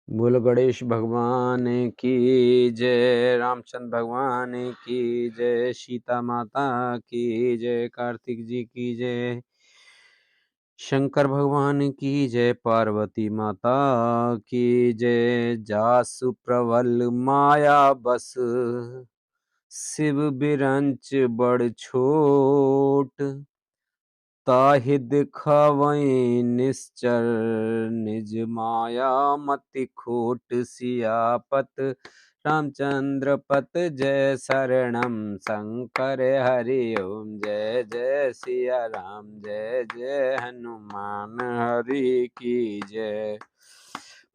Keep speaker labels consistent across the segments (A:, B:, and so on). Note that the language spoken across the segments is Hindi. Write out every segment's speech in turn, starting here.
A: बोल गणेश भगवान की जय, रामचंद्र भगवान की जय, सीता माता की जय, कार्तिक जी की जय, शंकर भगवान की जय, पार्वती माता की जय। जासु प्रबल माया बस, शिव बिरंच बड़ छोट, ताहि दिखावै निश्चर, निज माया मति खोट। सियापत रामचंद्र पत जय, शरणम शंकर हरि ओम। जय जय सिया राम, जय जय हनुमान हरि की जय।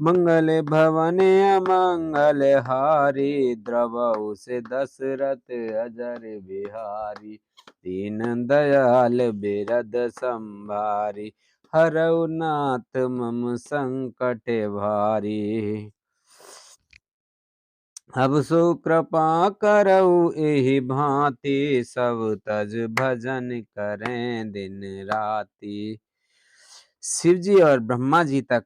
A: मंगल भवन अमंगल हारी, द्रवहु से दशरथ अजर बिहारी। दीन दयाल बिरद संभारी, हरऊ नाथ मम संकट भारी। अब सो कृपा करऊ एहि भांति, सब तज भजन करें दिन राति। शिव जी और ब्रह्मा जी तक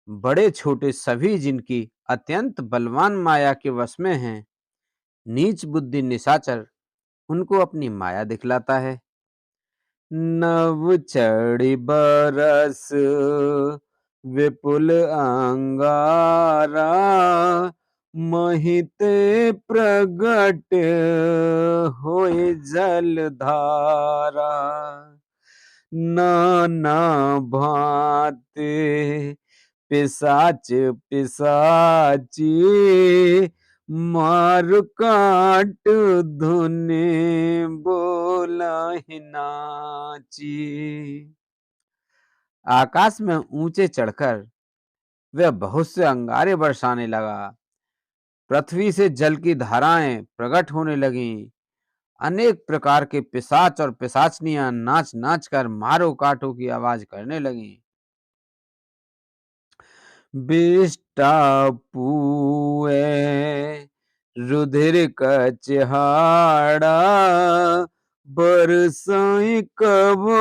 A: बड़े छोटे सभी जिनकी अत्यंत बलवान माया के वश में हैं, नीच बुद्धि निशाचर उनको अपनी माया दिखलाता है। नव चढ़ी बरस विपुल अंगारा, महिते प्रगट होए जलधारा। नाना भांति पिशाच पिशाची, मार काट धुने बोलाहि नाची। आकाश में ऊंचे चढ़कर वह बहुत से अंगारे बरसाने लगा। पृथ्वी से जल की धाराएं प्रकट होने लगीं। अनेक प्रकार के पिशाच और पिशाचनियां नाच नाच कर मारो काटो की आवाज करने लगीं। बिष्टा पुए रुधिर कचहाड़ा, बरसाई कबो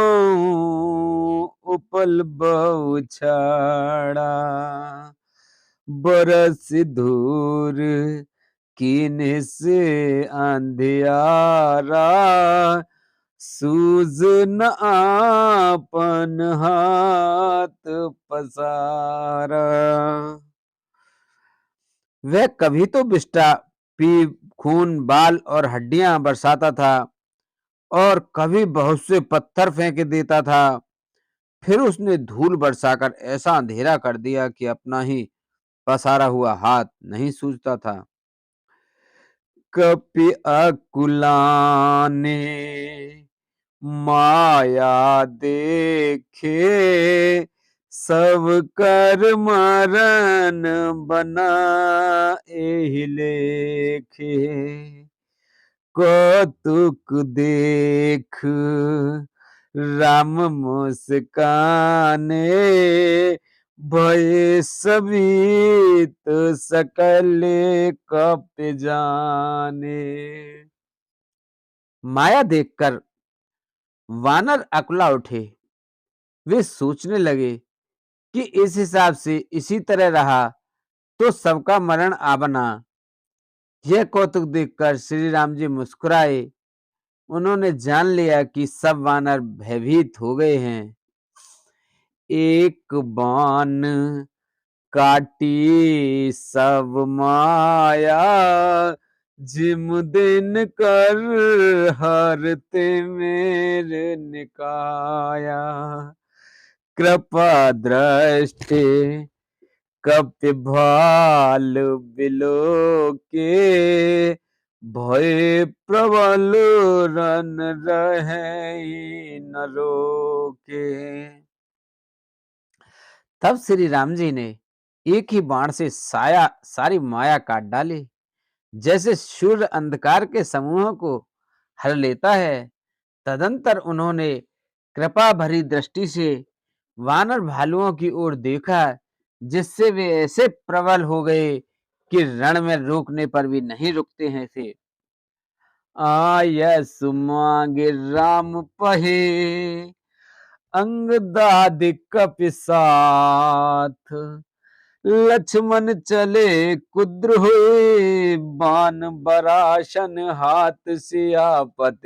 A: उपल बौछाड़ा। बरस धूर कीने से अंधियारा, सूझ न आपन हाथ पसारा। वह कभी तो बिष्टा पी खून बाल और हड्डियां बरसाता था, और कभी बहुत से पत्थर फेंक देता था। फिर उसने धूल बरसाकर ऐसा अंधेरा कर दिया कि अपना ही पसारा हुआ हाथ नहीं सूझता था। कपि अकुलाने माया देखे, सब कर मरण बना एहि लेखे। कौतुक देख राम मुस्काने, भय सभी तो सकल कप जाने। माया देखकर वानर अकुला उठे। वे सोचने लगे कि इस हिसाब से इसी तरह रहा तो सबका मरण आबना। यह कौतुक देखकर श्री राम जी मुस्कुराए। उन्होंने जान लिया कि सब वानर भयभीत हो गए हैं। एक बाण काटी सब माया, जिम दिन कर हरते मेरे निकाया। कृपा दृष्टि कपि भाल बिलो के, भय प्रबल रन रहे न रोके। तब श्री राम जी ने एक ही बाण से सारी माया काट डाली। जैसे सूर्य अंधकार के समूहों को हर लेता है, तदंतर उन्होंने कृपा भरी दृष्टि से वानर भालुओं की ओर देखा, जिससे वे ऐसे प्रबल हो गए कि रण में रोकने पर भी नहीं रुकते हैं थे। आय सुमांगे राम पहे, अंग दादिक कपि साथ, लक्ष्मण चले कुद्र हुए, बाण बराशन हाथ सियापत,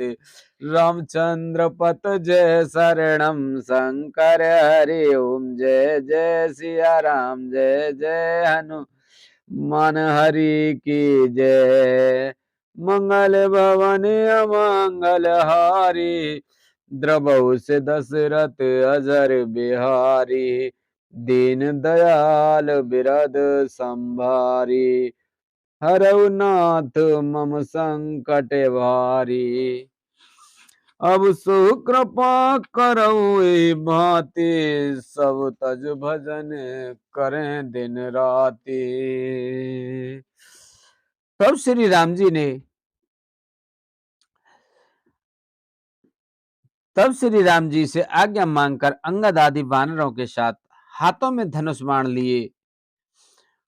A: रामचंद्र पत जय शरणम शंकर हरि ओम, जय जय सिया राम, जय जय हनुमान हरि की जय। मंगल भवन अमंगल हारी, द्रवहु से दशरथ अजर बिहारी, दीन दयाल बिरद संभारी, हरऊ नाथ मम संकट भारी, अब सो कृपा करऊ भांति, सब तज भजन करें दिन राति। तब श्री राम जी ने तब श्री राम जी से आज्ञा मांगकर अंगद आदि वानरों के साथ हाथों में धनुष बाण लिए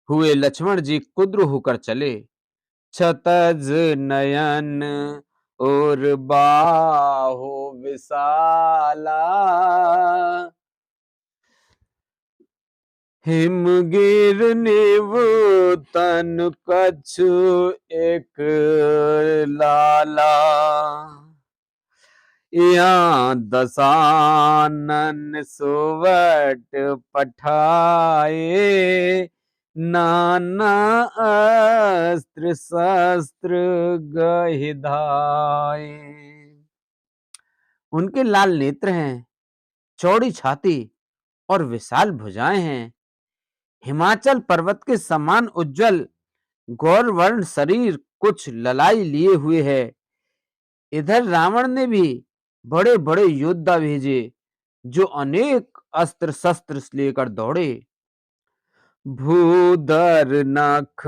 A: हुए लक्ष्मण जी कुद्र होकर चले। क्षतज नयन और बाहो विशाला, हिमगिर नीव तन कछु एक लाला, यहाँ दसानन सुवट पठाए, नाना अस्त्र शस्त्र गहिधाए। उनके लाल नेत्र हैं, चौड़ी छाती और विशाल भुजाएं हैं, हिमाचल पर्वत के समान उज्जवल गौरवर्ण शरीर कुछ ललाई लिए हुए है। इधर रावण ने भी बड़े बड़े योद्धा भेजे, जो अनेक अस्त्र शस्त्र लेकर दौड़े। भूधर नख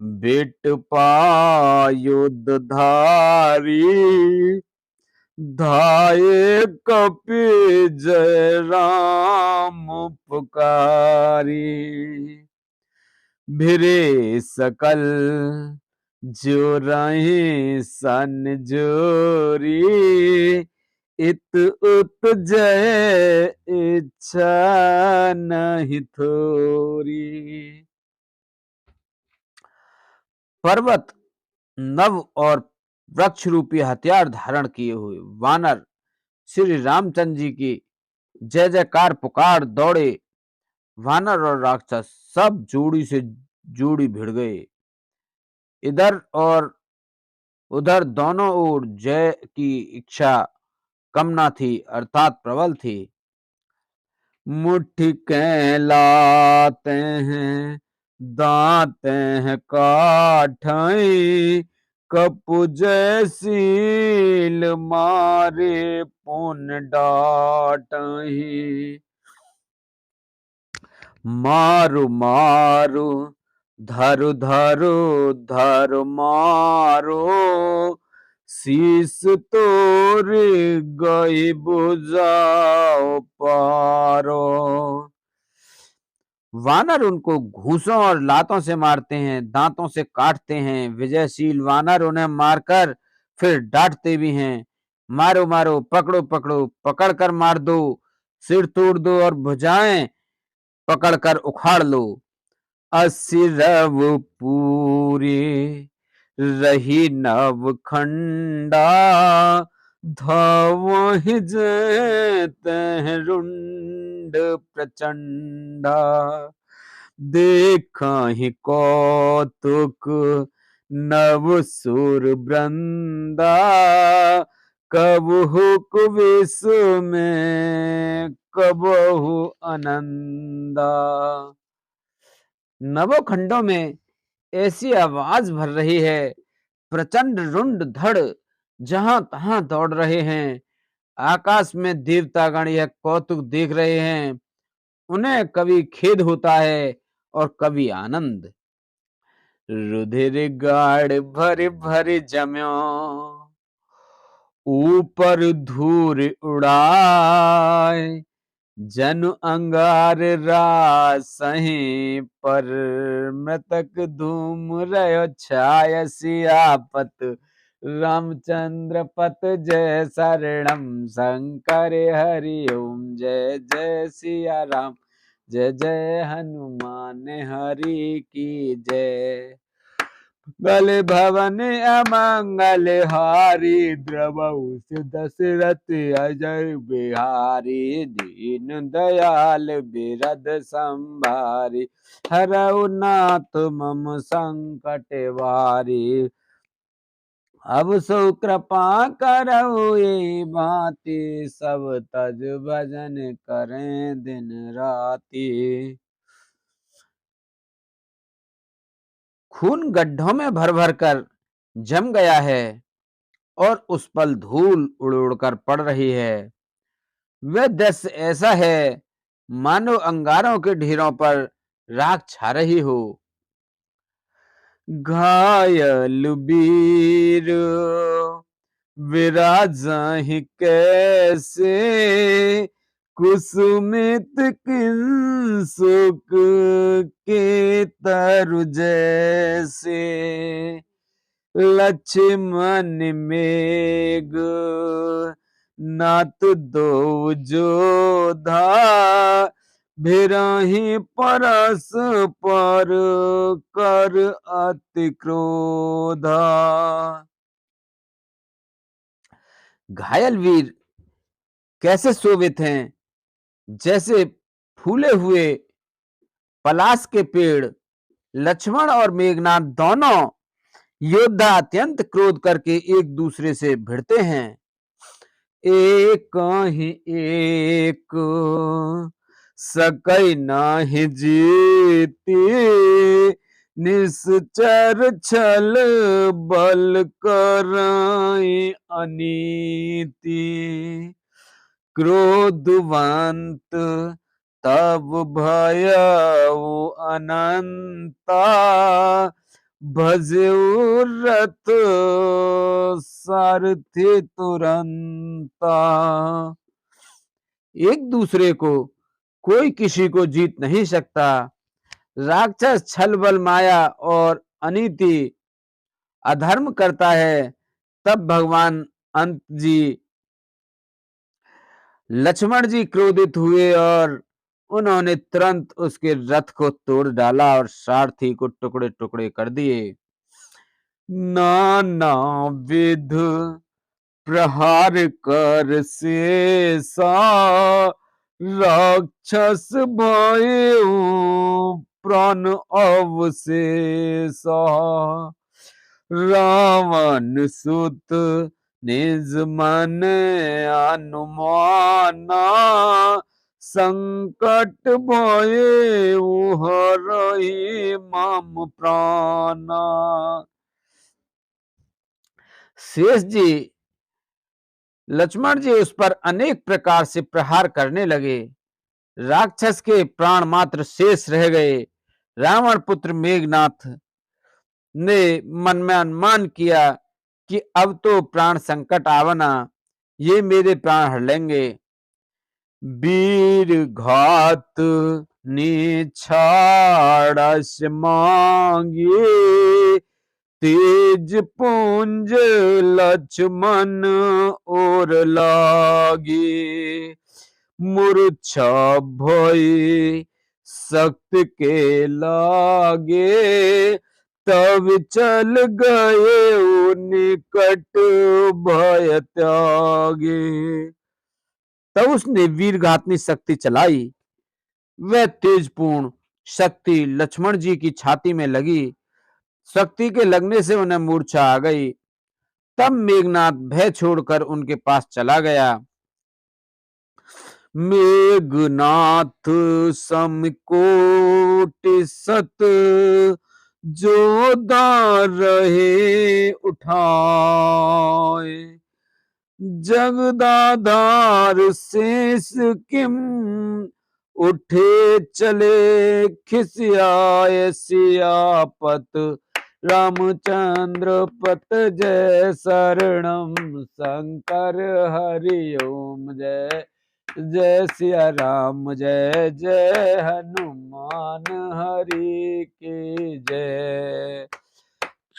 A: बिट पायुध धारी, धाये कपि जय राम पुकारी, भिरे सकल जो रहे सन जोरी, इत उत जय इच्छा नहीं थोरी। पर्वत, नव और वृक्ष रूपी हथियार धारण किए हुए वानर श्री रामचंद्र जी की जय जयकार पुकार दौड़े। वानर और राक्षस सब जोड़ी से जोड़ी भिड़ गए। इधर और उधर दोनों ओर जय की इच्छा कम ना थी, अर्थात प्रबल थी। मुट्ठी कहलाते हैं दांत हैं काठई, कपु जयसील मारे पुन डाटही, मारु मारु धरु धरु धरु मारो, शीस तोर गई बुझाओ पारो। वानर उनको घूंसों और लातों से मारते हैं, दांतों से काटते हैं। विजयशील वानर उन्हें मारकर फिर डांटते भी हैं। मारो मारो, पकड़ो पकड़ो, पकड़ कर मार दो, सिर तोड़ दो और भुजाएं पकड़कर उखाड़ लो। असिरव पूरी रही नव खंडा, धवहि जेतहि रुंड प्रचंडा, देखहि कौतुक नव सुर वृंदा, कबहु विश्व में कबहु आनंदा। नवों खंडों में ऐसी आवाज भर रही है, प्रचंड रुंड धड़ जहां तहां दौड़ रहे हैं। आकाश में देवतागण यह कौतुक देख रहे हैं। उन्हें कभी खेद होता है और कभी आनंद। रुधिर गाड़ भर भर जम्यो, ऊपर धूर उड़ाए, जनु अंगार रासहीं पर, मृतक धूम रयो छाय सियापत, रामचंद्र पत जय शरणम शंकर हरि ओम, जय जय सिया राम, जय जय हनुमान हरि की जय। मंगल भवन अमंगल हारी द्रवहु दशरथ अजय बिहारी। दीन दयाल बिरद संभारी हरऊ नाथ मम संकट वारी। अब सो कृपा करऊ ये भांति सब तज भजन करें दिन राति। खून गड्ढों में भर भर कर जम गया है और उस पर धूल उड़ उड़ कर पड़ रही है। वह दृश्य ऐसा है मानो अंगारों के ढेरों पर राख छा रही हो। घायल वीर विराजहि कैसे कुसुमित किंसुक के तरु जैसे। लक्ष्मण मेघ नाथ दो जोधा भिरहि परस पर कर अति क्रोधा। घायल वीर कैसे शोभित हैं, जैसे फूले हुए पलाश के पेड़। लक्ष्मण और मेघनाथ दोनों योद्धा अत्यंत क्रोध करके एक दूसरे से भिड़ते हैं। एक ही एक सकई नाही जीती निश्चर छल बल कराई अनीति। क्रोधवंत तब भयउ अनंता भजऊ रथ सारथी तुरंता। एक दूसरे को कोई किसी को जीत नहीं सकता। राक्षस छल बल माया और अनीति अधर्म करता है। तब भगवान अंत जी लक्ष्मण जी क्रोधित हुए और उन्होंने तुरंत उसके रथ को तोड़ डाला और सारथी को टुकड़े टुकड़े कर दिए। नाना विध प्रहार कर शेषा राक्षस भयो प्राण अवशेषा। रावण सुत निज मन अनुमाना संकट भये हरहि मम प्राणा। शेष जी लक्ष्मण जी उस पर अनेक प्रकार से प्रहार करने लगे। राक्षस के प्राण मात्र शेष रह गए। रावण पुत्र मेघनाथ ने मन में अनुमान किया कि अब तो प्राण संकट आवना, ये मेरे प्राण हर लेंगे। वीर घात निछाड़स मांगे तेज पुंज लक्ष्मण और लागे। मूर्छा भय सख्त के लागे तब चल गए निकट भय त्यागे। तब उसने वीर घातनी शक्ति चलाई। वह तेजपूर्ण शक्ति लक्ष्मण जी की छाती में लगी। शक्ति के लगने से उन्हें मूर्छा आ गई। तब मेघनाथ भय छोड़कर उनके पास चला गया। मेघनाथ समकोटि सत जोधा रहे उठाए। जगदाधार शेष किम उठे चले खिसियाए। सियापत रामचंद्र पत जय शरणम शंकर हरि ओम जय जय सिया राम जय जय हनुमान हरि की जय।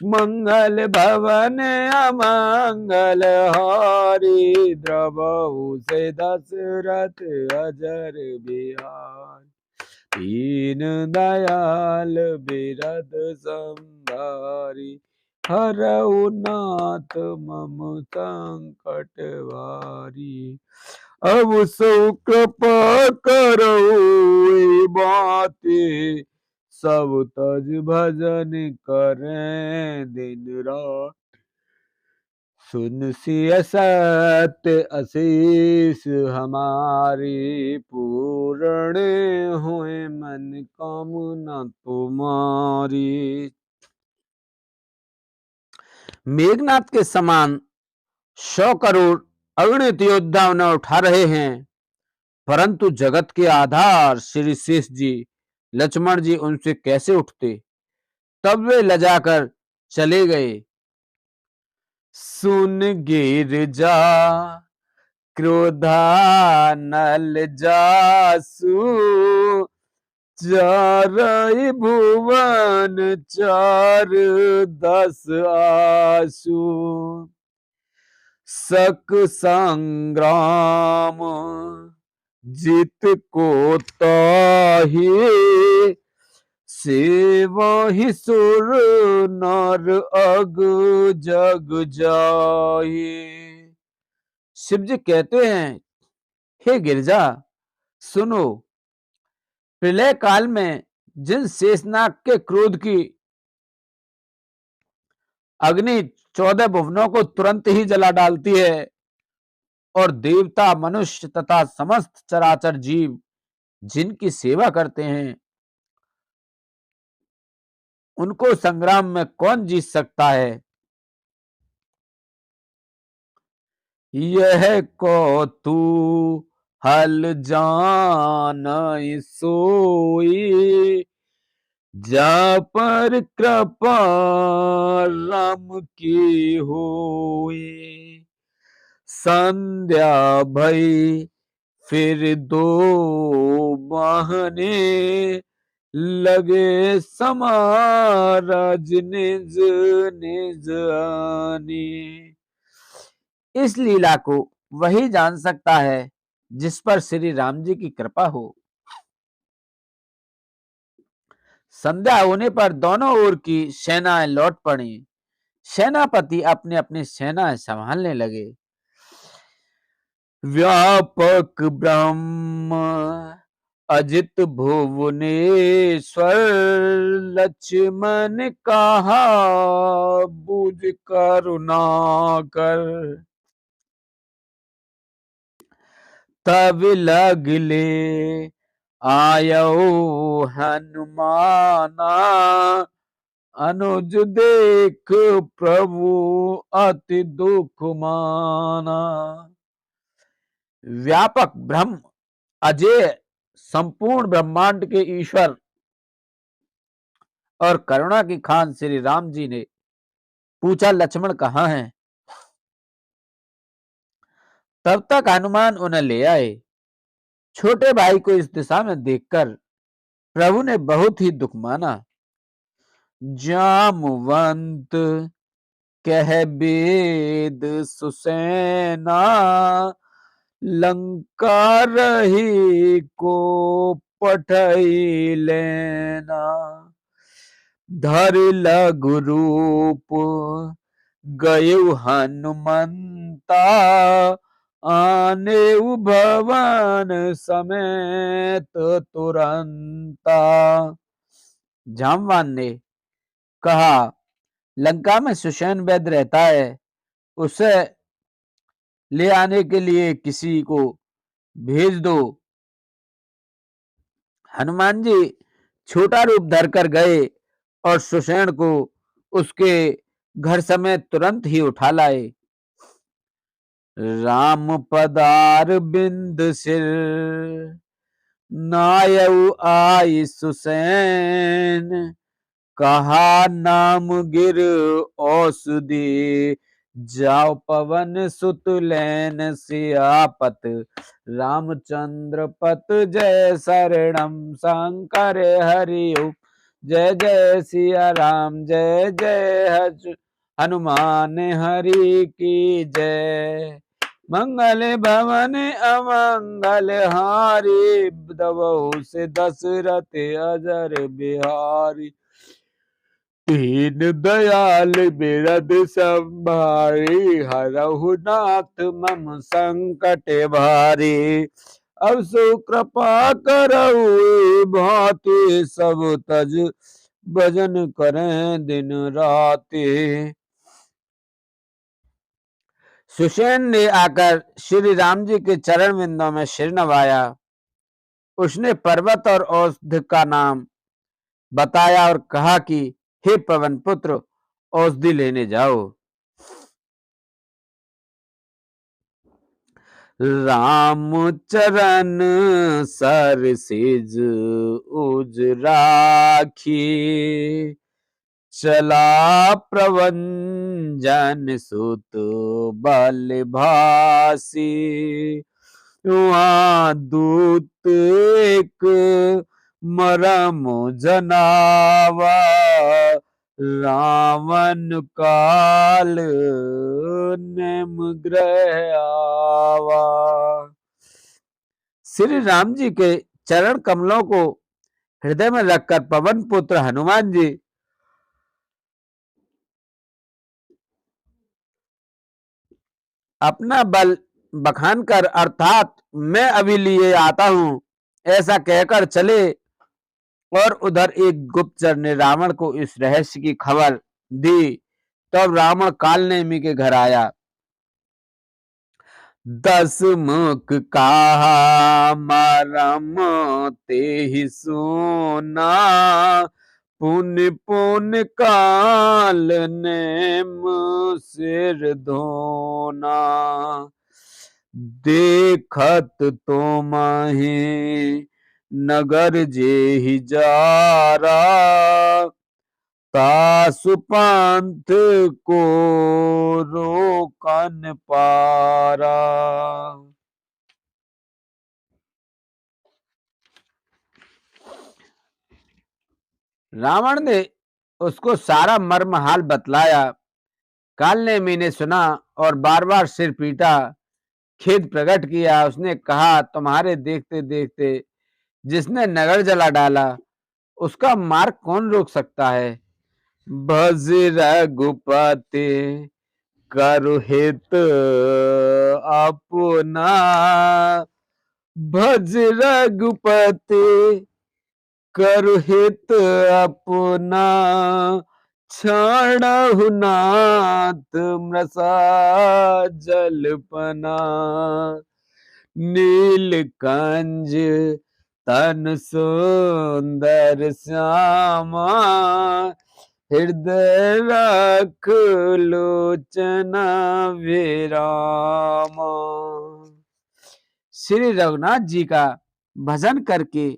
A: मंगल भवन अमंगल हारी द्रवहु से दशरथ अजर बिहार। दीन दयाल बिरद संभारी, हरऊ नाथ मम संकट वारी। अब सो कृपा करो बाते, सब तज भजन करें दिन रात। सुन सिय सत्य अशीष हमारी, पूर्ण हुए मन कामना तुम्हारी। मेघनाथ के समान 100 करोड़ अगणित योद्धा उन्हें उठा रहे हैं, परंतु जगत के आधार श्री शेष जी, लक्ष्मण जी उनसे कैसे उठते। तब वे लजाकर चले गए। सुन गिरजा क्रोधानल जासु, चारई भुवन चार 10 आसु। सक संग्राम जित को ताहि, सेवहि सुर नर अग जग जाहि। शिव जी कहते हैं, हे गिरजा सुनो, प्रलय काल में जिन शेषनाग के क्रोध की अग्नि 14 भुवनों को तुरंत ही जला डालती है, और देवता मनुष्य तथा समस्त चराचर जीव जिनकी सेवा करते हैं, उनको संग्राम में कौन जीत सकता है। यह कौतूहल जानइ सोई, जा पर कृपा राम की होई। संध्या भई फिर दो बहने, लगे समाराज निज निज आने। इस लीला को वही जान सकता है जिस पर श्री राम जी की कृपा हो। संध्या होने पर दोनों ओर की सेनाएं लौट पड़ी। सेनापति अपने अपनी सेनाएं संभालने लगे। व्यापक ब्रह्म अजित भुवनेश्वर, लक्ष्मण कहा बुझ करुणा कर। तब लगले आयो हनुमाना, अनुज देख प्रभु अति दुख माना। व्यापक ब्रह्म अजय संपूर्ण ब्रह्मांड के ईश्वर और करुणा की खान श्री राम जी ने पूछा, लक्ष्मण कहाँ हैं। तब तक हनुमान उन्हें ले आए। छोटे भाई को इस दिशा में देखकर प्रभु ने बहुत ही दुख माना। जामवंत कह वेद सुसेना, लंका रही को पठई लेना। धर लघु रूप गयु हनुमंता, आने भवन समेत तुरंता। जामवान ने कहा, लंका में सुषेण वैद्य रहता है, उसे ले आने के लिए किसी को भेज दो। हनुमान जी छोटा रूप धरकर गए और सुषेण को उसके घर समेत तुरंत ही उठा लाए। राम पदार बिंद सिर, नायऊ आई सुसैन। कहा नाम गिर औषधि, जाओ पवन सुत लैन। सियापत रामचंद्र पत जय शरणम, शंकर हरिओ जय जय सिया राम। जय जय हनुमान हरि की जय। मंगल भवन अमंगल हारी, दबहु से दशरथ अजर बिहारी। दीन दयाल बिरद संभारी, हरहु नाथ मम संकट भारी। अब सो कृपा करहु भांति, सब तज भजन करें दिन राति। सुषेण ने आकर श्री राम जी के चरण बिंदों में सिर नवाया। उसने पर्वत और औषधि का नाम बताया और कहा कि हे पवन पुत्र, औषधि लेने जाओ। राम चरण सर सिज उज राखी, चला प्रवंजन सुत बल भासी। वहाँ दूत एक मरम जनावा, रावण काल नेम ग्रह आवा। श्री राम जी के चरण कमलों को हृदय में रखकर पवन पुत्र हनुमान जी अपना बल बखान कर, अर्थात मैं अभी लिए आता हूं, ऐसा कहकर चले। और उधर एक गुप्तचर ने रावण को इस रहस्य की खबर दी। तब रावण कालनेमी के घर आया। 10 मुख कहा मरम तेहि सुना, पुन पुन काल नेम सिर धोना। देखत तो माही नगर जेहि जारा, तासु पंथ को रोकन पारा। रावण ने उसको सारा मर्म हाल बतलाया। कालनेमी ने सुना और बार बार सिर पीटा, खेद प्रकट किया। उसने कहा, तुम्हारे देखते देखते जिसने नगर जला डाला, उसका मार्ग कौन रोक सकता है। भज रघुपति करु हित अपना, भज रघुपति करु हित अपना। क्षणहु नाथ मृषा जलपना, नीलकंज तन सुंदर श्यामा। हृदय रख लोचना विरामा। श्री रघुनाथ जी का भजन करके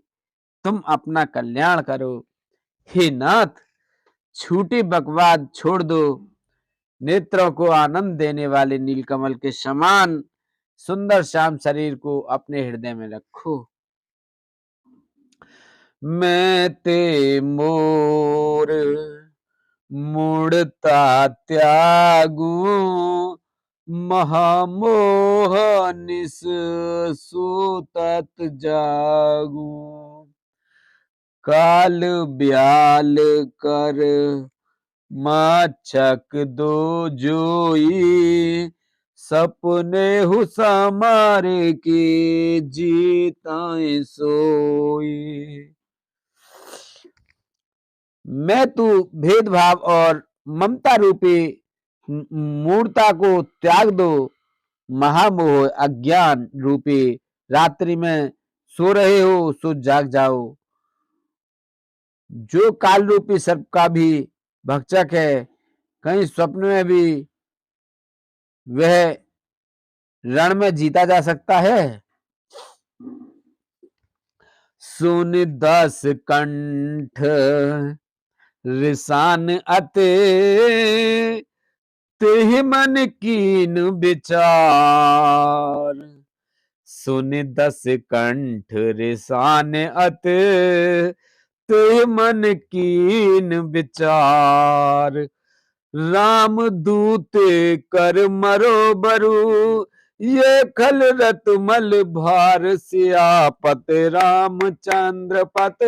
A: तुम अपना कल्याण करो। हे नाथ, छूटी बकवाद छोड़ दो। नेत्रों को आनंद देने वाले नीलकमल के समान सुंदर श्याम शरीर को अपने हृदय में रखो। मैं ते मोर मुड़ता त्यागू, महामोह निस सूतत जागू। काल ब्याल कर माचक दो जोई, सपने हु समारे के जीताए सोई। मैं तू भेदभाव और ममता रूपी मूर्ता को त्याग दो। महामोह अज्ञान रूपी रात्रि में सो रहे हो, सो जाग जाओ। जो काल रूपी सर्प का भी भक्षक है, कहीं स्वप्न में भी वह रण में जीता जा सकता है। सुन 10 कंठ रिसान अते, तेहि मन कीन विचार। सुन 10 कंठ रिसान अते, तेहि मन कीन विचार। राम दूत कर मरो बरु, ये खल रतमल भार सियापत रामचंद्र पत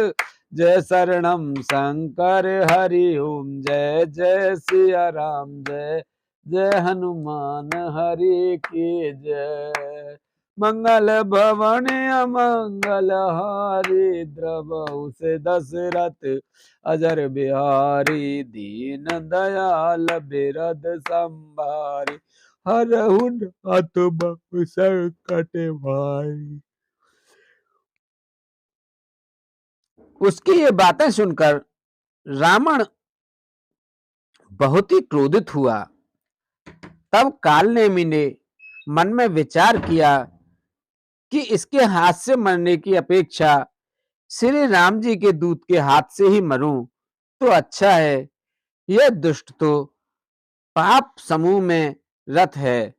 A: जय शरणम शंकर हरि ओम जय जय सिया राम जय जय हनुमान हरि की जय। मंगल भवन अमंगल हारी द्रवहु से दशरथ अजर बिहारी दीन दयाल बिरद संभारी हरहु नाथ बहु संकट भारी। उसकी ये बातें सुनकर रावण बहुत ही क्रोधित हुआ। तब कालनेमि ने मन में विचार किया कि इसके हाथ से मरने की अपेक्षा श्री राम जी के दूत के हाथ से ही मरूं तो अच्छा है। यह दुष्ट तो पाप समूह में रत है।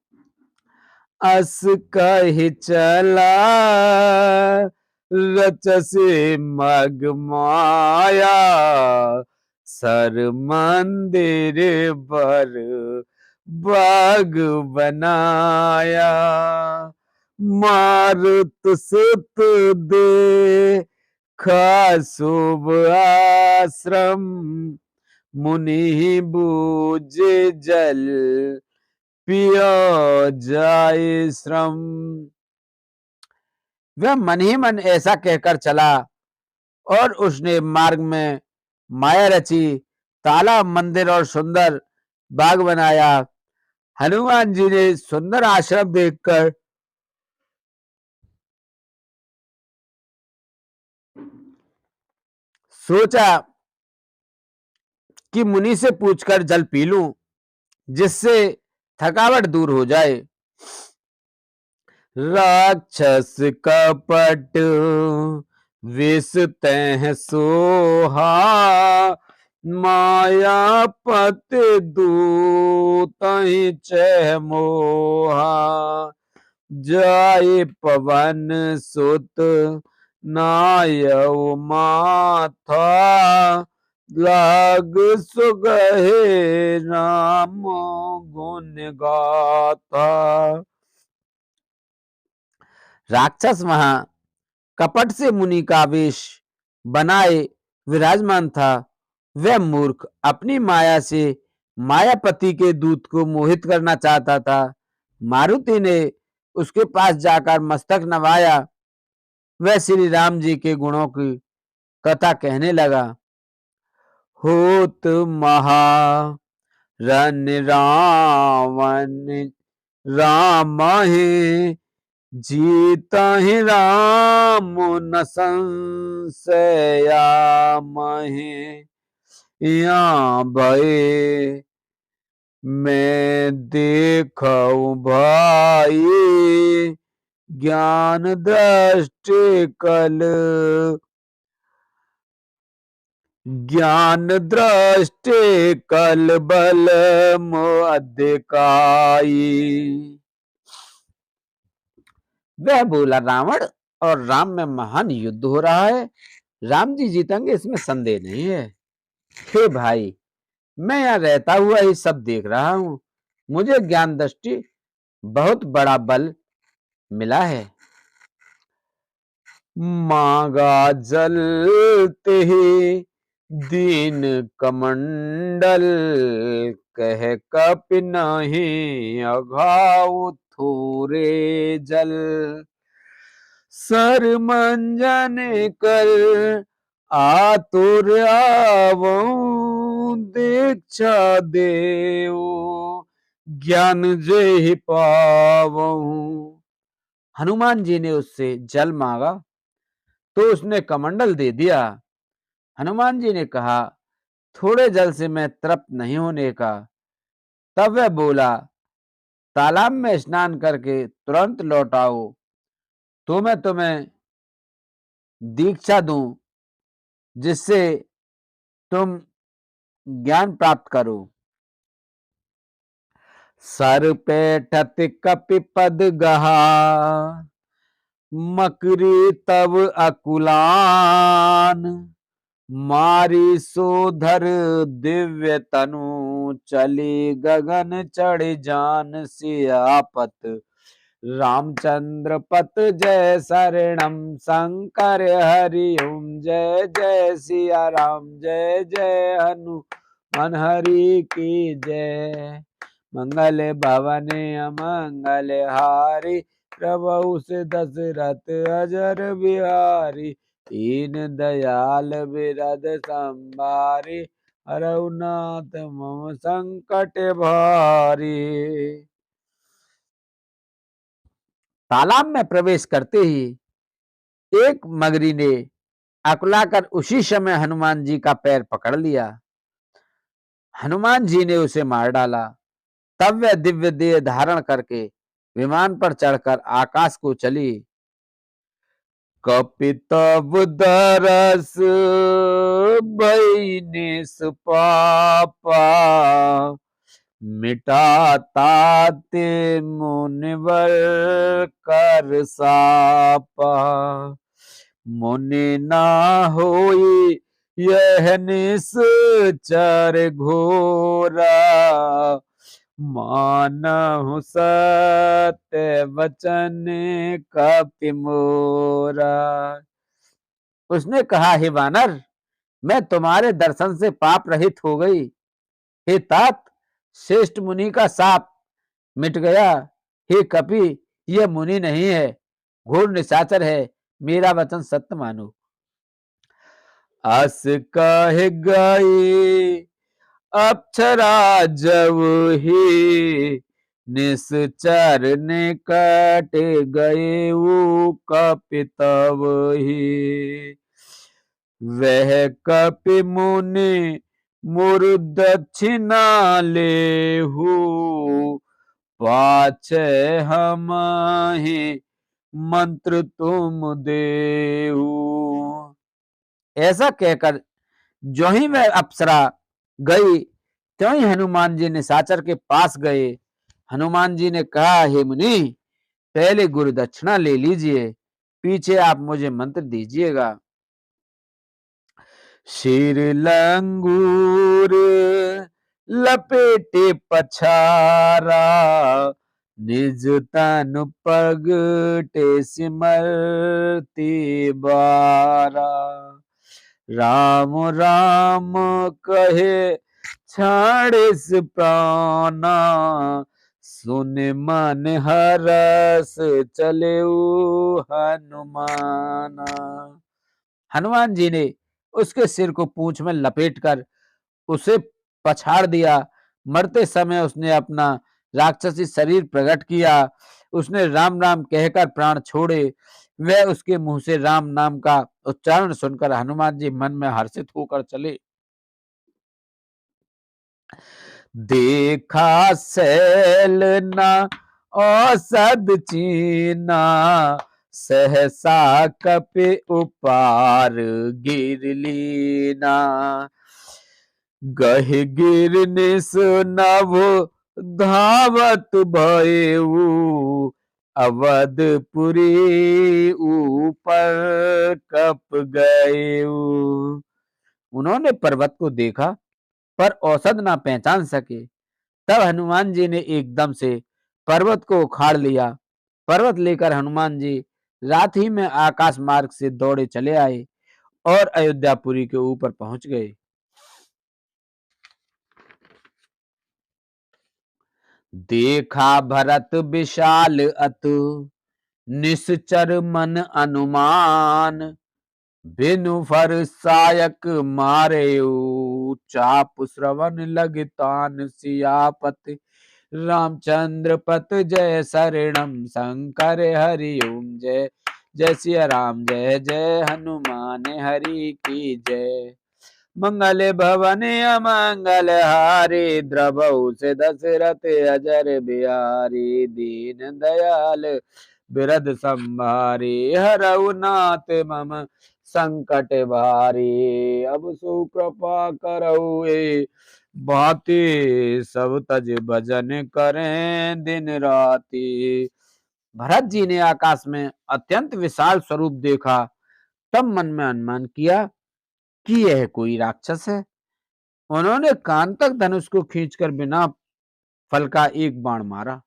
A: अस कहि चला रचसे मग माया सर मंदिर बर बाग बनाया मारुत सुत दे खा शुभ आश्रम मुनि बूझे जल पियो जाए श्रम। वह मन ही मन ऐसा कहकर चला और उसने मार्ग में माया रची, तालाब मंदिर और सुंदर बाग बनाया। हनुमान जी ने सुंदर आश्रम देखकर सोचा कि मुनि से पूछकर जल पी लूं जिससे थकावट दूर हो जाए। राक्षस कपट विष तह सोहा मायापत दूत चह मोहा जाय पवन सुत नायव माथा लाग सुगहे राम गुण गाथा। राक्षस वहां कपट से मुनि का वेश बनाए विराजमान था। वह मूर्ख अपनी माया से मायापति के दूत को मोहित करना चाहता था। मारुति ने उसके पास जाकर मस्तक नवाया। वह श्री राम जी के गुणों की कथा कहने लगा। होत महा रन रावण राम है जीता ही राम न संशया महे या भय मैं देखऊ भाई ज्ञान दृष्टि कल ज्ञान दृष्टि कल बल अधिकाई। वह बोला रावण और राम में महान युद्ध हो रहा है। राम जी जीतेंगे इसमें संदेह नहीं है। हे भाई, मैं यहाँ रहता हुआ ही सब देख रहा हूं। मुझे ज्ञान दृष्टि बहुत बड़ा बल मिला है। मांगा जलते ही दीन कमंडल कह कपि नहीं अघाव थोरे जल सर मंजन कर आतुर आवऊं दीक्षा देव ज्ञान जे पावऊं। हनुमान जी ने उससे जल मांगा तो उसने कमंडल दे दिया। हनुमान जी ने कहा थोड़े जल से मैं तृप्त नहीं होने का। तब वह बोला तालाब में स्नान करके तुरंत लौट आओ तो मैं तुम्हें दीक्षा दूं जिससे तुम ज्ञान प्राप्त करो। सर पेठत कपि पद गहा मकरी तब अकुलान मारी सोधर दिव्य तनु चली गगन चढ़ जान सियापत रामचंद्र पत जय शरणम शंकर हरि ओम जय जय सिया राम जय जय हनुमान हरि की जय। मंगल भवन अमंगल हारी प्रभु से दशरथ अजर बिहारी। दीन दयाल बिरद संभारी हरऊ नाथ मम संकट भारी। तालाब में प्रवेश करते ही एक मगरी ने अकुलाकर उसी समय हनुमान जी का पैर पकड़ लिया। हनुमान जी ने उसे मार डाला। तब वह दिव्य देह धारण करके विमान पर चढ़कर आकाश को चली। कपितव दरस भई निष्पापा मिटाता ते मुनिवर कर सापा। मुनि ना होई यह निश्चर घोरा मानहु सत्य वचन कपि मोरा। उसने कहा, हे वानर, मैं तुम्हारे दर्शन से पाप रहित हो गई। हे तात, श्रेष्ठ मुनि का शाप मिट गया। हे कपि, यह मुनि नहीं है, घोर निशाचर है, मेरा वचन सत्य मानो। अस कह गई अप्सरा जब ही निश्चर निकट गए वो कपितव ही। वह कपि मुनि मुर दक्षिणा लेहु पाछे हम ही मंत्र तुम देहु। ऐसा कहकर जो ही वह अप्सरा गई त्यों ही हनुमान जी निशाचर के पास गए। हनुमान जी ने कहा, हे मुनि, पहले गुरु दक्षिणा ले लीजिए, पीछे आप मुझे मंत्र दीजिएगा। शीर लंगूर लपेटे पछारा निज तन पगटे सिमरती बारा। राम राम कहे छाड़िस प्राणा सुन मन हरस चले हनुमाना। हनुमान जी ने उसके सिर को पूंछ में लपेटकर उसे पछाड़ दिया। मरते समय उसने अपना राक्षसी शरीर प्रकट किया। उसने राम राम कहकर प्राण छोड़े। वह उसके मुंह से राम नाम का उच्चारण सुनकर हनुमान जी मन में हर्षित होकर चले। देखा सैल न औसद चीना सहसा कपि उपार गिर लीना। गह गिर निस नभ धावत भयऊ अवधपुरी ऊपर कप गयऊ। उन्होंने पर्वत को देखा पर औसत ना पहचान सके। तब हनुमान जी ने एकदम से पर्वत को उखाड़ लिया। पर्वत लेकर हनुमान जी रात ही में आकाश मार्ग से दौड़े चले आए और अयोध्यापुरी के ऊपर पहुंच गए। देखा भरत विशाल अतु निश्चर मन अनुमान बिनु फर सायक मारे चाप श्रवण लगतान सियापति। रामचंद्र पत जय शरणम शंकर हरि ओम जय जय सिया राम जय जय हनुमान हरि की जय। मंगल भवन अमंगल हारी द्रवहु से दशरथ अजर बिहारी। दीन दयाल बिरद संभारी हरऊ नाथ मम संकट भारी। अब सु कृपा करऊ भांति सब तज भजन करें दिन राति। भरत जी ने आकाश में अत्यंत विशाल स्वरूप देखा। तब मन में अनुमान किया कि यह कोई राक्षस है। उन्होंने कान तक धनुष को खींचकर बिना फल का एक बाण मारा।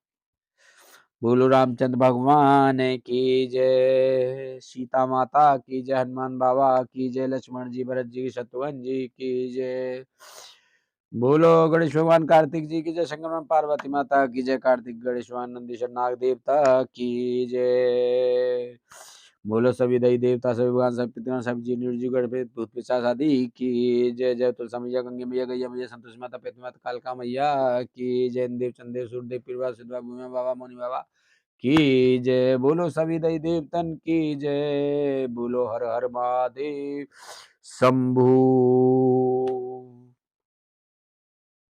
A: बोलो रामचंद्र भगवान की जय, सीता माता की जय, हनुमान बाबा की जय, लक्ष्मण जी, भरत जी, शत्रुघ्न जी की जय। बोलो गणेश भगवान कार्तिक जी की जय, शंकर भगवान पार्वती माता की जय, कार्तिक गणेश भगवान नंदीश्वर नाग देवता की जय। बोलो सभी दई देवता, सभी भगवान, सब पितृगण, सब जी निर्जीव गण प्रेत भूत पिशाच आदि की जय। जय तुलसा मैया, गंगे मैया, गैया मैया, संतोषी माता, प्रेत माता, कालका मैया की जय। देव चंदेव सूर्यदेव पीरवा सिद्धवा भूमि बाबा मौनी बाबा की जय। बोलो सभी दई देवतन की जय। बोलो हर हर महादेव शंभू।